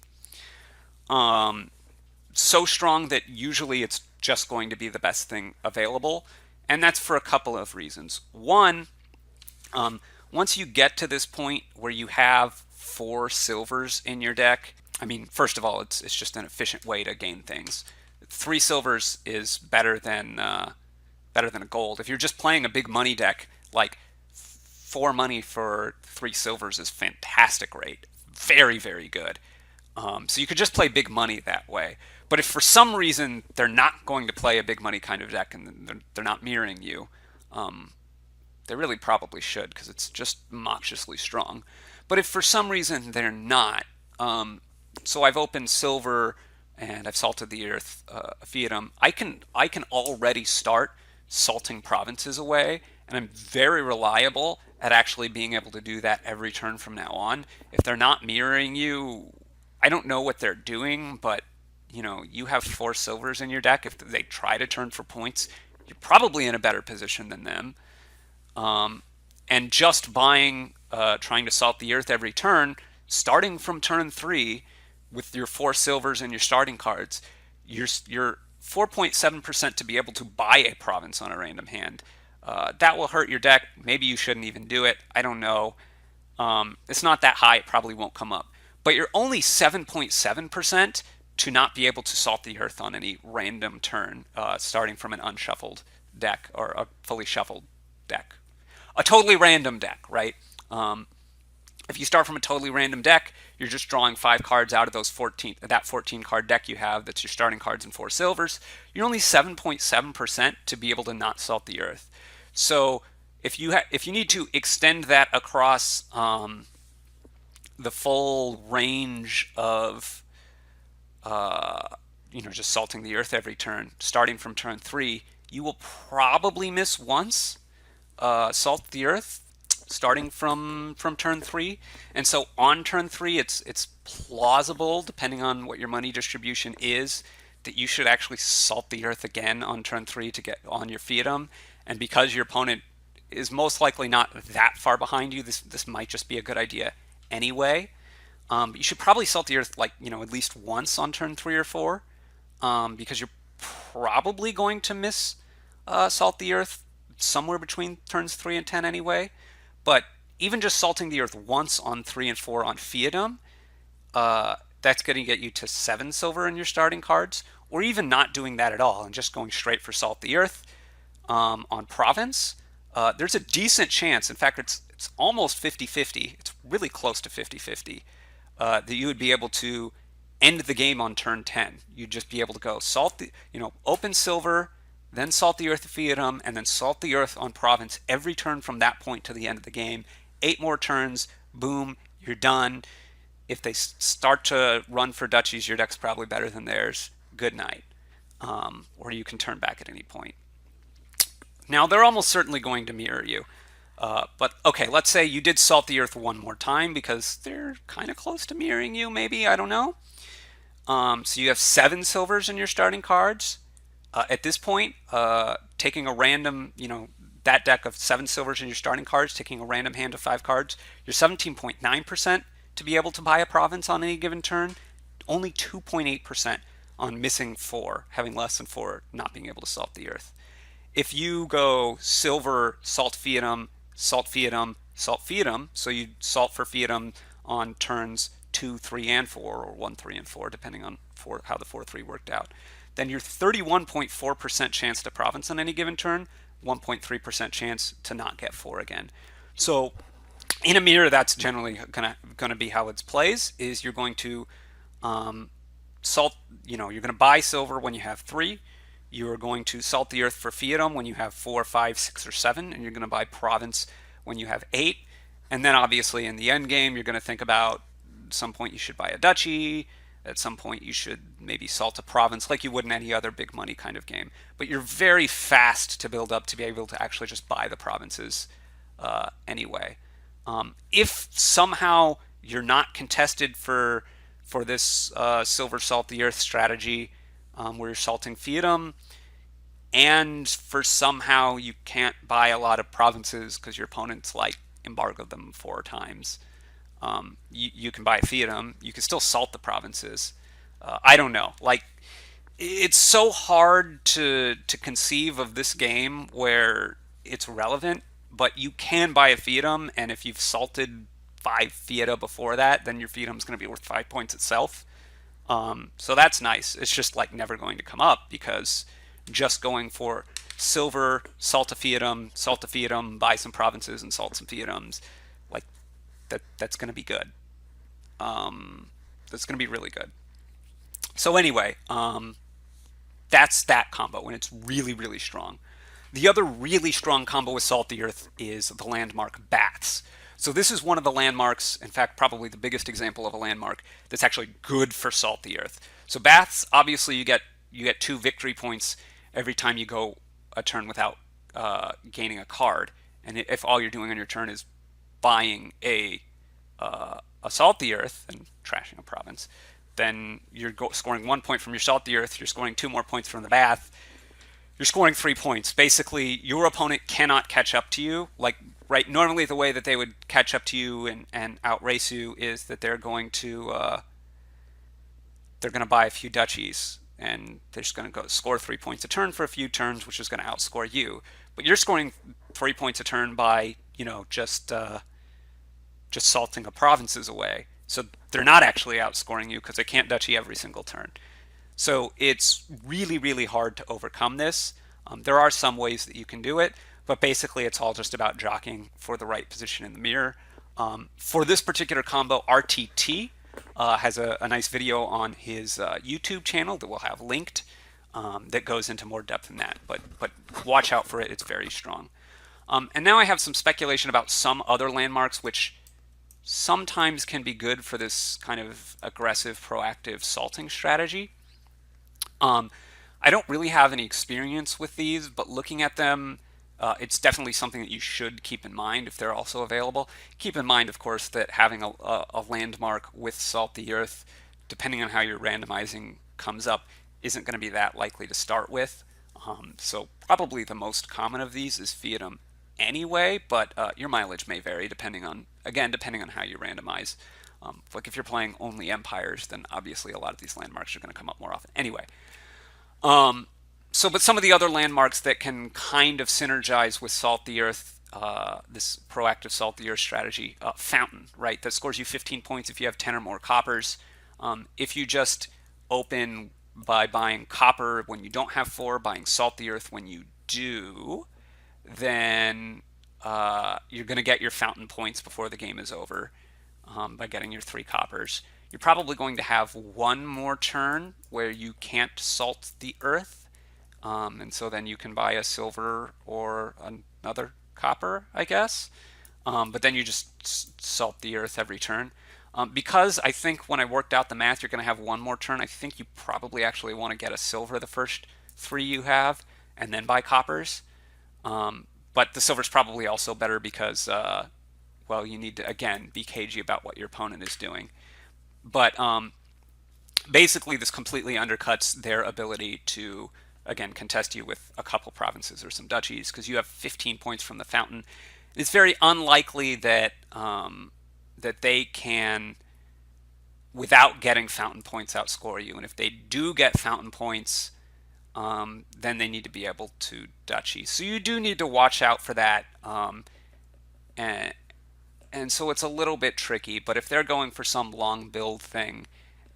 So strong that usually it's just going to be the best thing available. And that's for a couple of reasons. One, once you get to this point where you have 4 silvers in your deck, I mean, first of all, it's just an efficient way to gain things. 3 silvers is better than a gold. If you're just playing a big money deck, like 4 money for 3 silvers is fantastic rate. Very, very good. So you could just play big money that way. But if for some reason they're not going to play a big money kind of deck and they're not mirroring you, they really probably should, because it's just obnoxiously strong. But if for some reason they're not, so I've opened silver and I've salted the earth, Fiefdom, I can already start salting provinces away, and I'm very reliable at actually being able to do that every turn from now on. If they're not mirroring you, I don't know what they're doing, but you have 4 silvers in your deck. If they try to turn for points, you're probably in a better position than them. And just buying, trying to salt the earth every turn, starting from turn 3 with your 4 silvers and your starting cards, you're 4.7% to be able to buy a province on a random hand. That will hurt your deck. Maybe you shouldn't even do it. I don't know. It's not that high. It probably won't come up. But you're only 7.7% to not be able to salt the earth on any random turn, starting from an unshuffled deck or a fully shuffled deck. a totally random deck, right? If you start from a totally random deck, you're just drawing 5 cards out of that 14 card deck you have. That's your starting cards and 4 silvers. You're only 7.7% to be able to not salt the earth. So if you need to extend that across the full range of just salting the earth every turn, starting from turn 3, you will probably miss once salt the earth starting from turn 3. And so on turn 3, it's plausible, depending on what your money distribution is, that you should actually salt the earth again on turn 3 to get on your fiatum. And because your opponent is most likely not that far behind you, this might just be a good idea anyway. But you should probably salt the earth at least once on turn 3 or 4, because you're probably going to miss salt the earth somewhere between turns 3 and 10 anyway. But even just salting the earth once on 3 and 4 on fiatum, that's going to get you to 7 silver in your starting cards, or even not doing that at all and just going straight for salt the earth on province. There's a decent chance, in fact it's almost 50-50, it's really close to 50-50, that you would be able to end the game on turn 10. You'd just be able to go open silver, then salt the earth at fiatum, and then salt the earth on province every turn from that point to the end of the game. 8 more turns, boom, you're done. If they start to run for duchies, your deck's probably better than theirs. Good night. Or you can turn back at any point. Now, they're almost certainly going to mirror you. But okay, let's say you did salt the earth one more time because they're kind of close to mirroring you, maybe, I don't know. So you have 7 silvers in your starting cards. At this point, taking a random, that deck of 7 silvers in your starting cards, taking a random hand of 5 cards, you're 17.9% to be able to buy a province on any given turn, only 2.8% on missing 4, having less than 4, not being able to salt the earth. If you go silver, salt fiatum, salt fiatum, salt fiatum, so you salt for fiatum on turns 2, 3, and 4, or 1, 3, and 4, depending on how the 4-3 worked out, then your 31.4% chance to province on any given turn, 1.3% chance to not get 4 again. So in a mirror, that's generally gonna be how it plays. Is you're going to salt, you're going to buy silver when you have 3. You're going to salt the earth for fiatum when you have 4, 5, 6, or 7, and you're going to buy province when you have 8. And then obviously in the end game, you're going to think about at some point you should buy a duchy. At some point you should maybe salt a province like you would in any other big money kind of game. But you're very fast to build up to be able to actually just buy the provinces anyway. If somehow you're not contested for this silver salt the earth strategy, where you're salting fiatum, and for somehow you can't buy a lot of provinces because your opponent's embargoed them 4 times, you can buy fiatum. You can still salt the provinces. I don't know. It's so hard to conceive of this game where it's relevant, but you can buy a fiatum, and if you've salted 5 fiata before that, then your fiatum's going to be worth 5 points itself. So that's nice. It's just never going to come up, because just going for silver, salt a fiatum, buy some provinces and salt some fiatums, that's going to be good. That's going to be really good. So anyway, that's that combo, and it's really, really strong. The other really strong combo with Salt the Earth is the landmark Baths. So this is one of the landmarks, in fact, probably the biggest example of a landmark that's actually good for Salt the Earth. So Baths, obviously you get 2 victory points every time you go a turn without gaining a card. And if all you're doing on your turn is buying a Salt the Earth and trashing a province, then you're scoring 1 point from your Salt the Earth, you're scoring 2 more points from the Bath, you're scoring 3 points. Basically, your opponent cannot catch up to you. Right, normally the way that they would catch up to you and outrace you is that they're going to buy a few duchies, and they're just going to go score 3 points a turn for a few turns, which is going to outscore you. But you're scoring 3 points a turn by just salting a provinces away. So they're not actually outscoring you because they can't duchy every single turn. So it's really, really hard to overcome this. There are some ways that you can do it, But basically, it's all just about jockeying for the right position in the mirror. For this particular combo, RTT has a nice video on his YouTube channel that we'll have linked that goes into more depth than that. But watch out for it; it's very strong. And now I have some speculation about some other landmarks, which sometimes can be good for this kind of aggressive, proactive salting strategy. I don't really have any experience with these, but looking at them, it's definitely something that you should keep in mind if they're also available. Keep in mind, of course, that having a landmark with Salt the Earth, depending on how your randomizing comes up, isn't going to be that likely to start with. So probably the most common of these is Fiatum anyway, but your mileage may vary depending on how you randomize. Like if you're playing only Empires, then obviously a lot of these landmarks are going to come up more often. Anyway, but some of the other landmarks that can kind of synergize with Salt the Earth, this proactive Salt the Earth strategy, Fountain, right? That scores you 15 points if you have 10 or more coppers. If you just open by buying copper when you don't have 4, buying Salt the Earth when you do, then you're going to get your Fountain points before the game is over by getting your 3 coppers. You're probably going to have one more turn where you can't Salt the Earth, and so then you can buy a silver or another copper, I guess. But then you just Salt the Earth every turn. Because I think when I worked out the math, you're going to have one more turn. I think you probably actually want to get a silver the first 3 you have, and then buy coppers. But the silver's probably also better because, you need to, again, be cagey about what your opponent is doing. But basically, this completely undercuts their ability to, again, contest you with a couple provinces or some duchies, because you have 15 points from the Fountain. It's very unlikely that that they can, without getting Fountain points, outscore you. And if they do get Fountain points, then they need to be able to duchy. So you do need to watch out for that. And so it's a little bit tricky. But if they're going for some long build thing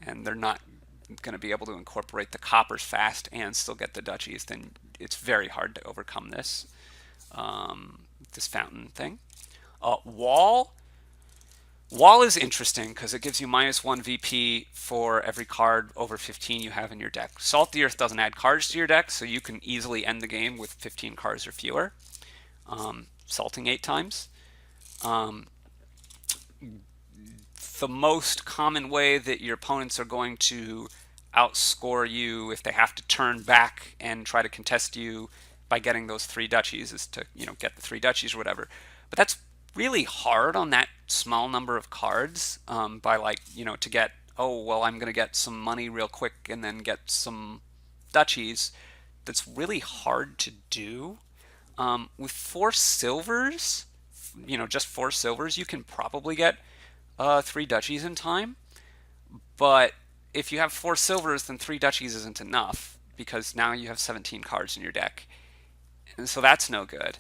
and they're not going to be able to incorporate the coppers fast and still get the duchies, then it's very hard to overcome this Fountain thing. Wall is interesting because it gives you -1 VP for every card over 15 you have in your deck. Salt the Earth doesn't add cards to your deck, so you can easily end the game with 15 cards or fewer, salting 8 times. The most common way that your opponents are going to outscore you if they have to turn back and try to contest you by getting those 3 duchies is to, get the 3 duchies or whatever. But that's really hard on that small number of cards, to get, I'm going to get some money real quick and then get some duchies. That's really hard to do. With 4 silvers, just 4 silvers, you can probably get 3 duchies in time. But if you have 4 silvers, then 3 duchies isn't enough, because now you have 17 cards in your deck. And so that's no good.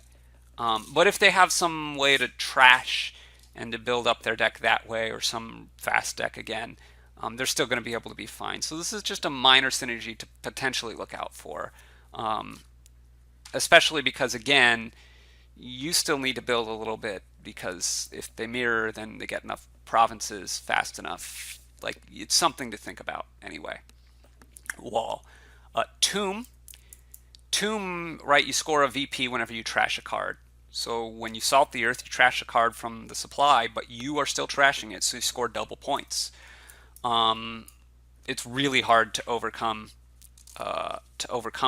But if they have some way to trash and to build up their deck that way, or some fast deck again, they're still going to be able to be fine. So this is just a minor synergy to potentially look out for, especially because, again, you still need to build a little bit, because if they mirror, then they get enough provinces fast enough. Like, it's something to think about anyway. Wall. Tomb, right, you score a VP whenever you trash a card. So when you Salt the Earth, you trash a card from the supply, but you are still trashing it, so you score double points. It's really hard to overcome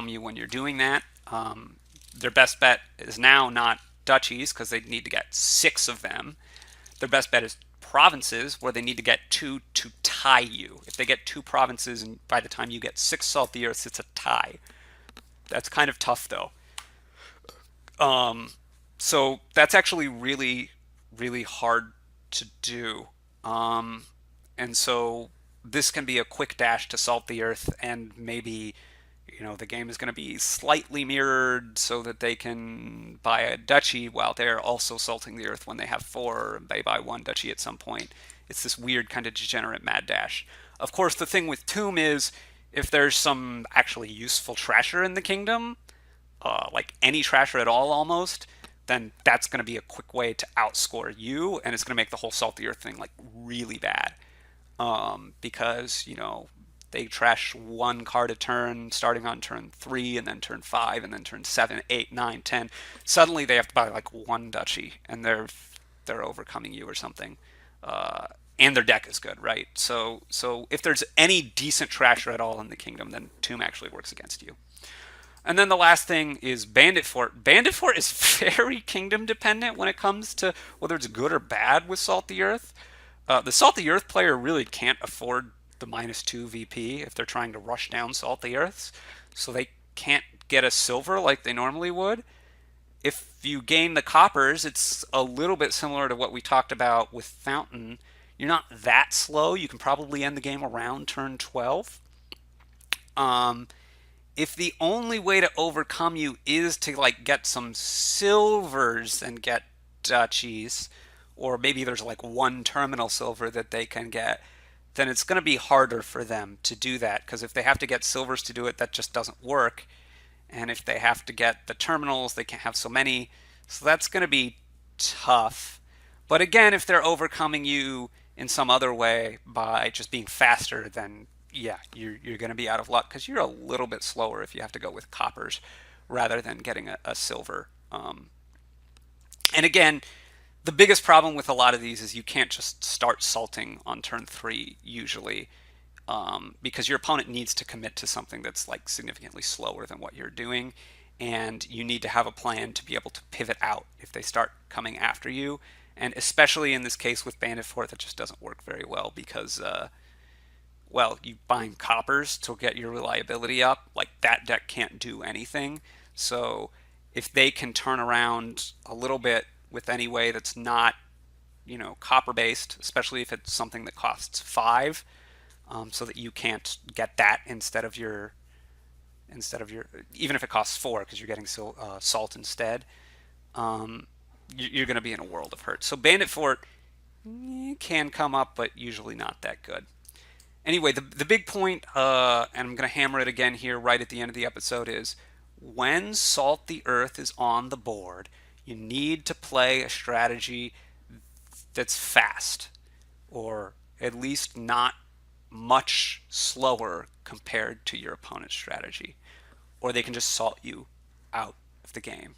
you when you're doing that. Their best bet is now not duchies, because they need to get 6 of them. Their best bet is provinces, where they need to get 2 to tie you. If they get 2 provinces, and by the time you get 6 Salt the Earths, it's a tie. That's kind of tough, though. So that's actually really, really hard to do. And so this can be a quick dash to Salt the Earth, and maybe, the game is going to be slightly mirrored so that they can buy a duchy while they're also salting the Earth when they have 4, and they buy 1 duchy at some point. It's this weird kind of degenerate mad dash. Of course, the thing with Tomb is, if there's some actually useful trasher in the kingdom, like any trasher at all almost, then that's going to be a quick way to outscore you, and it's going to make the whole Salt the Earth thing like really bad. Because, you know, they trash one card a turn, starting on turn 3, and then turn 5, and then turn 7, 8, 9, 10. Suddenly they have to buy like one duchy, and they're overcoming you or something. And their deck is good, right? So if there's any decent trasher at all in the kingdom, then Tomb actually works against you. And then the last thing is Bandit Fort. Bandit Fort is very kingdom dependent when it comes to whether it's good or bad with Salt the Earth. The Salt the Earth player really can't afford the -2 VP if they're trying to rush down Salt the Earths, so they can't get a silver like they normally would. If you gain the coppers, it's a little bit similar to what we talked about with Fountain. You're not that slow. You can probably end the game around turn 12. If the only way to overcome you is to like get some silvers and get duchies, or maybe there's like one terminal silver that they can get, then it's going to be harder for them to do that, because if they have to get silvers to do it, that just doesn't work. And if they have to get the terminals, they can't have so many. So that's going to be tough. But again, if they're overcoming you in some other way by just being faster, then yeah, you're going to be out of luck, because you're a little bit slower if you have to go with coppers rather than getting a silver. And again, the biggest problem with a lot of these is you can't just start salting on turn 3 usually, because your opponent needs to commit to something that's like significantly slower than what you're doing, and you need to have a plan to be able to pivot out if they start coming after you. And especially in this case with Bandit Fort, that just doesn't work very well, because well, you buying coppers to get your reliability up, like that deck can't do anything. So if they can turn around a little bit with any way that's not, you know, copper based, especially if it's something that costs 5, so that you can't get that instead of your, even if it costs 4 because you're getting salt instead, you're going to be in a world of hurt. So Bandit Fort can come up, but usually not that good. Anyway, the big point, and I'm going to hammer it again here right at the end of the episode, is when Salt the Earth is on the board, you need to play a strategy that's fast, or at least not much slower compared to your opponent's strategy, or they can just salt you out of the game.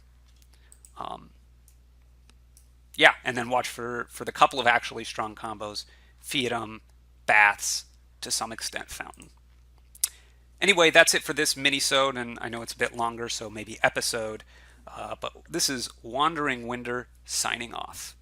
Yeah, and then watch for the couple of actually strong combos: Fiatum, Baths, to some extent Fountain. Anyway, that's it for this minisode, and I know it's a bit longer, so maybe episode. But this is Wandering Winder signing off.